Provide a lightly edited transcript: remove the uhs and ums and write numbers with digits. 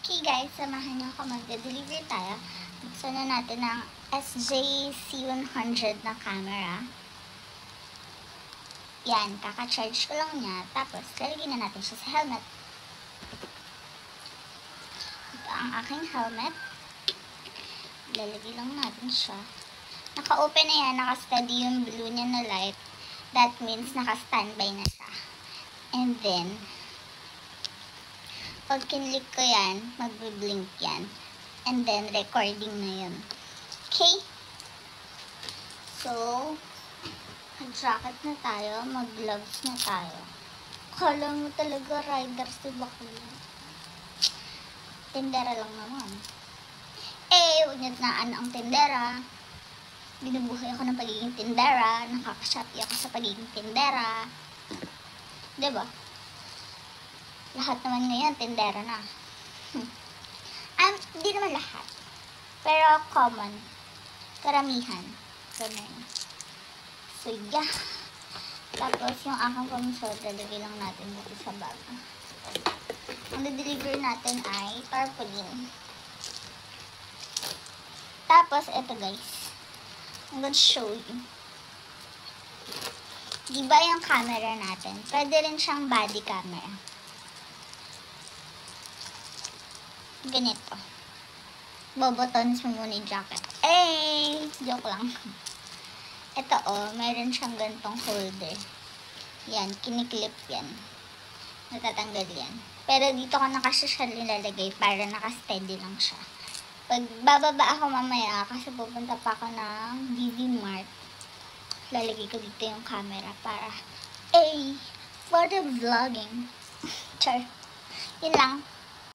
Okay guys, samahan niyo ako magde-deliver tayo. Buksan na natin ang SJC100 na camera. Yan, kaka-charge ko lang niya. Tapos, lalagyan na natin siya sa helmet. Ito ang aking helmet. Lalagyan lang natin siya. Naka-open na yan, naka-steady yung blue niya na light. That means naka-standby na siya. And then, pag kinlik ko yan, magbe-blink yan. And then, recording na yun. Okay? So, mag-jacket na tayo, mag-gloves na tayo. Kala mo talaga riders to bakla. Tindera lang naman. Huwag niyo naan ang tindera. Binubuhay ako ng pagiging tindera. Nakakashopee ako sa pagiging tindera. Diba? Lahat naman ngayon, tindera na. Hindi naman lahat. Pero common. Karamihan. Ganun. So, yeah. Tapos, yung aking pamisod, lalagay lang natin dito sa bag. Ang deliver natin ay tarpaulin. Tapos, eto guys. I'm gonna show you. Diba yung camera natin? Pwede rin siyang body camera. Ganito. Bobotons mo muna yung jacket. Joke lang. Ito mayroon siyang ganitong holder. Yan, kiniklip yan. Natatanggal yan. Pero dito ko nakasya nilalagay para nakasteady lang siya. Pag bababa ako mamaya, kasi pupunta pa ako ng DV Mart, lalagay ko dito yung camera para, for the vlogging. Char. Yun lang.